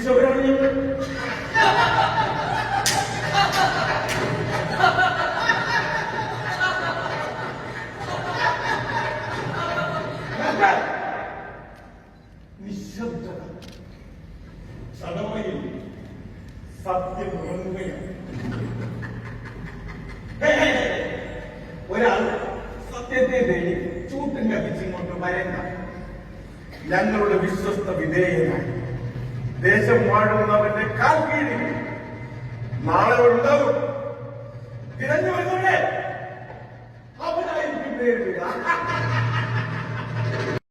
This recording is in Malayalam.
ജീവിച്ചവരാണ് ഞങ്ങൾ. നിശബ്ദത സടമയിൽ സത്യം ഉറങ്ങുകയാണ്. ഒരാൾ സത്യത്തെ തേടി ചൂട്ടും കത്തിച്ചിങ്ങോട്ട് വരണ്ട. ഞങ്ങളുടെ വിശ്വസ്ത വിധേയനായി ദേശം വാഴുന്നവന്റെ കാൽ കീഴിൽ നാളെ ഉണ്ടാവും. തിരഞ്ഞു വരുന്നവരെ അവനായിരിക്കും നേരിടുക.